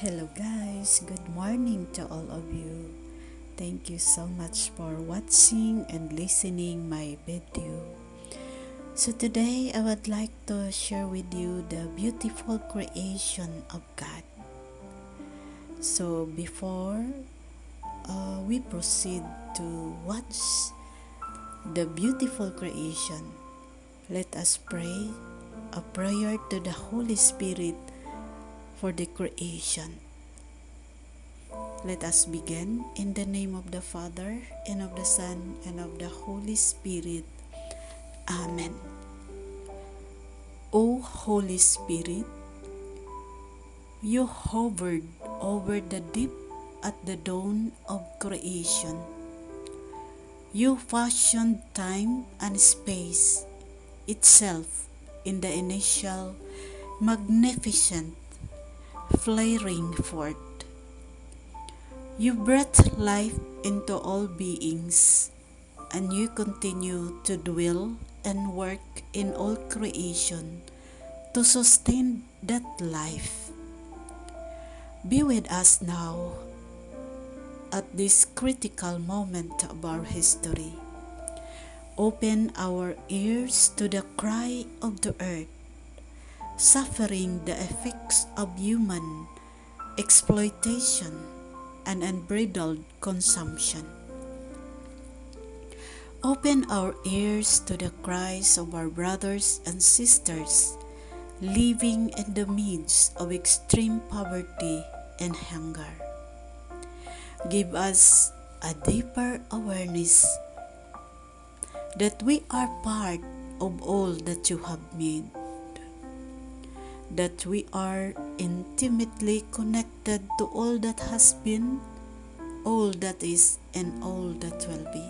Hello guys, good morning to all of you. Thank you so much for watching and listening my video. So today I would like to share with you the beautiful creation of God. So before we proceed to watch the beautiful creation, let us pray a prayer to the Holy Spirit for the creation. Let us begin in the name of the Father, and of the Son, and of the Holy Spirit. Amen. O Holy Spirit, you hovered over the deep at the dawn of creation. You fashioned time and space itself in the initial magnificent flaring forth. You breathed life into all beings, and you continue to dwell and work in all creation to sustain that life. Be with us now at this critical moment of our history. Open our ears to the cry of the earth, suffering the effects of human exploitation and unbridled consumption. Open our ears to the cries of our brothers and sisters living in the midst of extreme poverty and hunger. Give us a deeper awareness that we are part of all that you have made, that we are intimately connected to all that has been, all that is, and all that will be.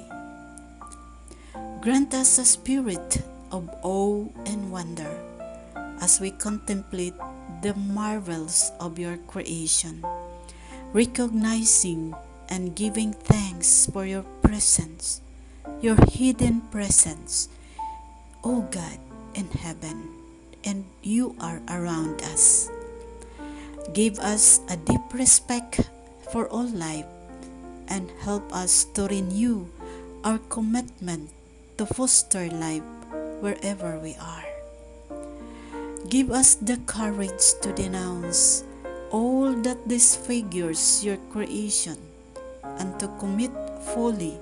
Grant us a spirit of awe and wonder as we contemplate the marvels of your creation, recognizing and giving thanks for your presence, your hidden presence, O God in heaven, and you are around us. Give us a deep respect for all life and help us to renew our commitment to foster life wherever we are. Give us the courage to denounce all that disfigures your creation and to commit fully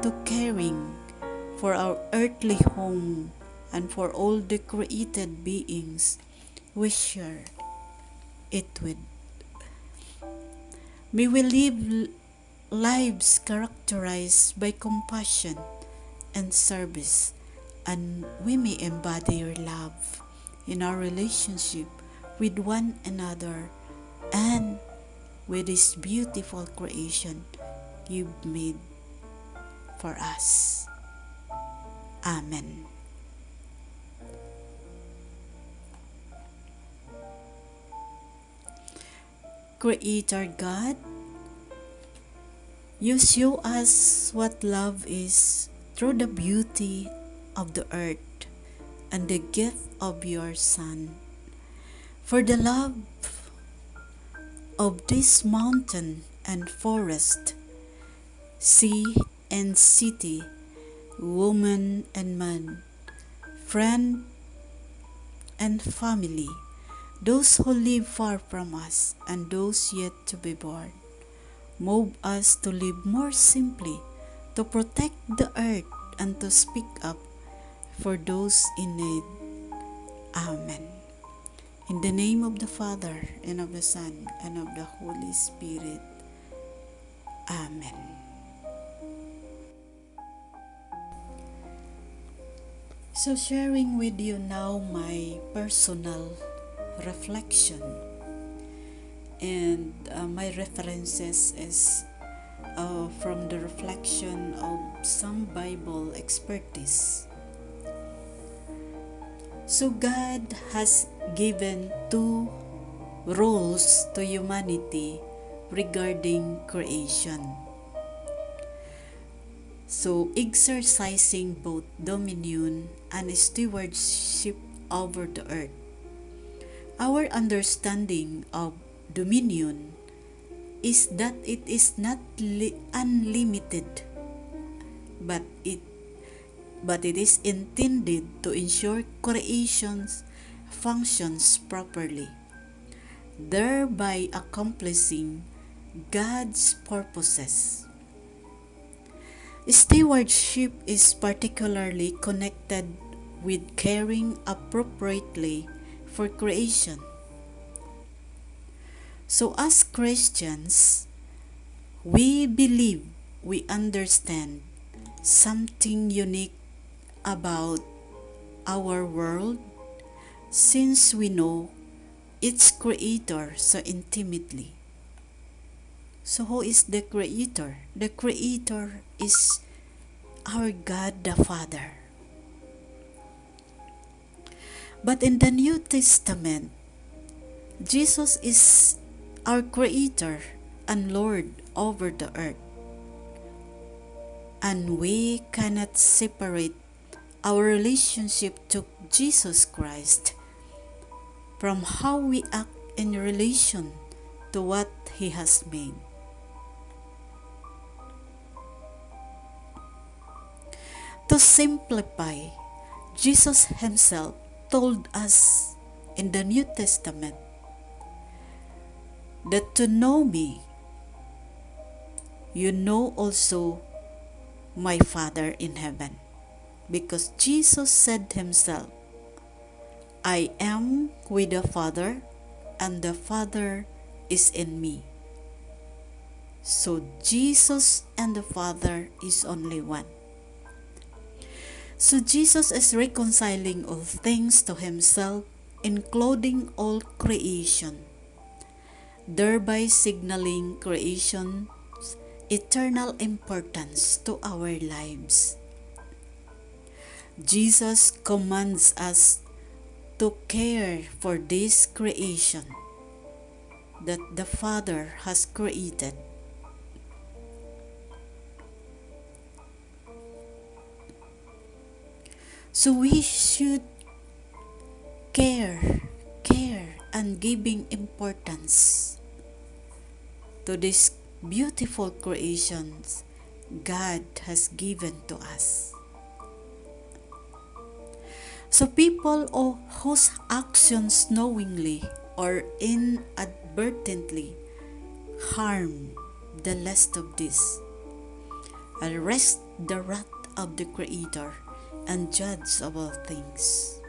to caring for our earthly home and for all the created beings we share it with. May we live lives characterized by compassion and service, and we may embody your love in our relationship with one another and with this beautiful creation you've made for us. Amen. Creator God, you show us what love is through the beauty of the earth and the gift of your Son. For the love of this mountain and forest, sea and city, woman and man, friend and family, those who live far from us and those yet to be born, move us to live more simply, to protect the earth and to speak up for those in need. Amen. In the name of the Father, and of the Son, and of the Holy Spirit. Amen. So sharing with you now my personal reflection, and my references is from the reflection of some Bible expertise. So God has given two roles to humanity regarding creation. So exercising both dominion and stewardship over the earth. Our understanding of dominion is that it is not unlimited, but it is intended to ensure creation's functions properly, thereby accomplishing God's purposes. Stewardship is particularly connected with caring appropriately for creation. So as Christians, we believe we understand something unique about our world, since we know its creator so intimately. So who is the creator? The creator is our God the Father. But in the New Testament, Jesus is our creator and Lord over the earth. And we cannot separate our relationship to Jesus Christ from how we act in relation to what He has made. To simplify, Jesus Himself told us in the New Testament that to know me, you know also my Father in heaven. Because Jesus said Himself, I am with the Father, and the Father is in me. So Jesus and the Father is only one. So Jesus is reconciling all things to Himself, including all creation, thereby signaling creation's eternal importance to our lives. Jesus commands us to care for this creation that the Father has created. So we should care and giving importance to these beautiful creations God has given to us. So people whose actions knowingly or inadvertently harm the least of this arrest the wrath of the Creator and Judge of all things.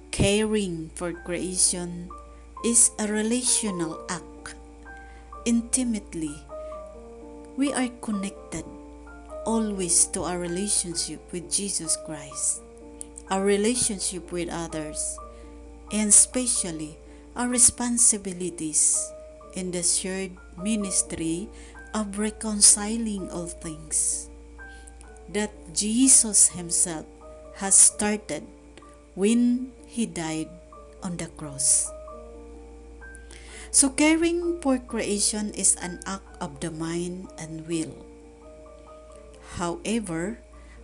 Caring for creation is a relational act. Intimately, we are connected always to our relationship with Jesus Christ, our relationship with others, and especially our responsibilities in the shared ministry of reconciling all things that Jesus Himself has started when He died on the cross. So caring for creation is an act of the mind and will. However,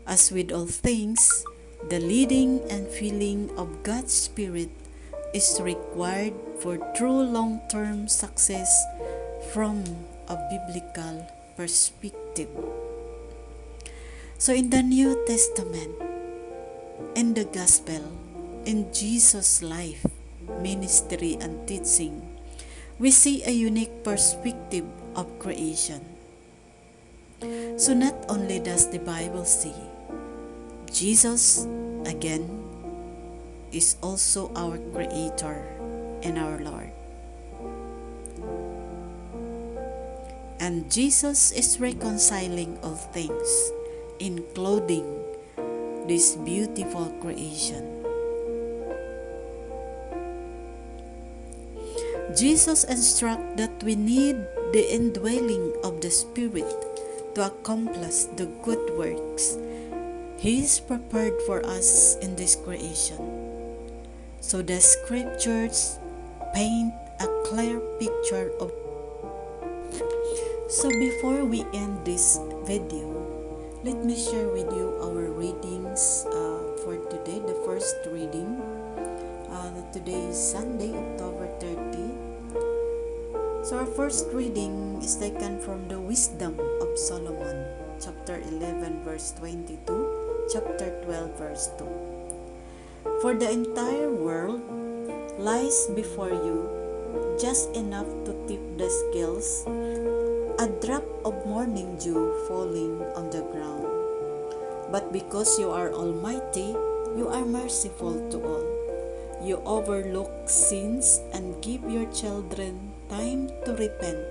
as with all things, the leading and filling of God's Spirit is required for true long-term success from a biblical perspective. So in the New Testament, in the Gospel, in Jesus' life, ministry, and teaching, we see a unique perspective of creation. So not only does the Bible see, Jesus, again, is also our Creator and our Lord. And Jesus is reconciling all things, including this beautiful creation. Jesus instructs that we need the indwelling of the Spirit to accomplish the good works He is prepared for us in this creation. So the scriptures paint a clear picture of. So before we end this video, let me share with you our readings for today. The first reading, today is Sunday, October 13, So our first reading is taken from the Wisdom of Solomon, chapter 11, verse 22, chapter 12, verse 2. For the entire world lies before you, just enough to tip the scales, a drop of morning dew falling on the ground. But because you are almighty, you are merciful to all. You overlook sins and give your children time to repent.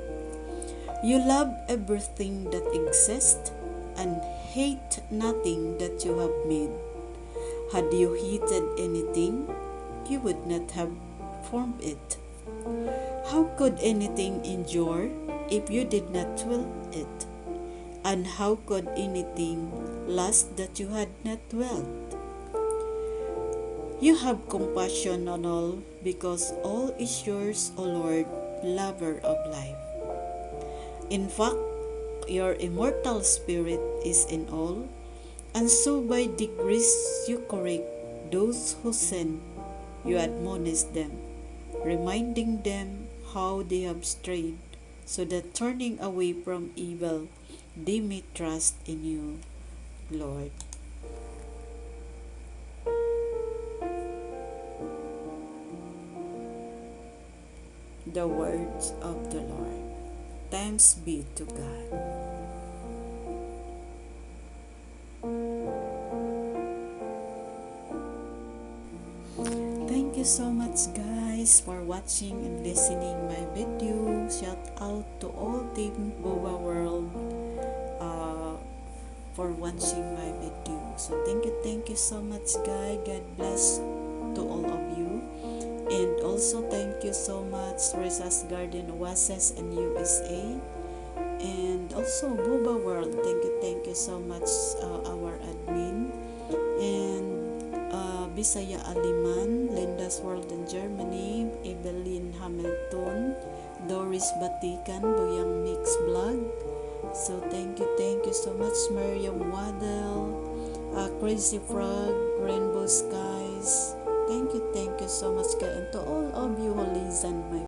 You love everything that exists and hate nothing that you have made. Had you hated anything, you would not have formed it. How could anything endure if you did not will it? And how could anything last that you had not willed? You have compassion on all, because all is yours, O Lord, lover of life. In fact, your immortal spirit is in all, and so by degrees you correct those who sin. You admonish them, reminding them how they have strayed, so that turning away from evil, they may trust in you, Lord. The words of the Lord. Thanks be to God. Thank you so much, guys, for watching and listening my video. Shout out to all Team Boba World for watching my video. So thank you so much, guys. God bless to all of you. And also thank you so much Resa's Garden Oasis in USA, and also Boba World. Thank you so much our admin, and Bisaya Aliman, Linda's World in Germany, Evelyn Hamilton, Doris Batikan, Boyang Mix Vlog. So thank you so much Miriam Waddell, Crazy Frog, Rainbow Skies. Thank you so much, guys, and to all of you who listen my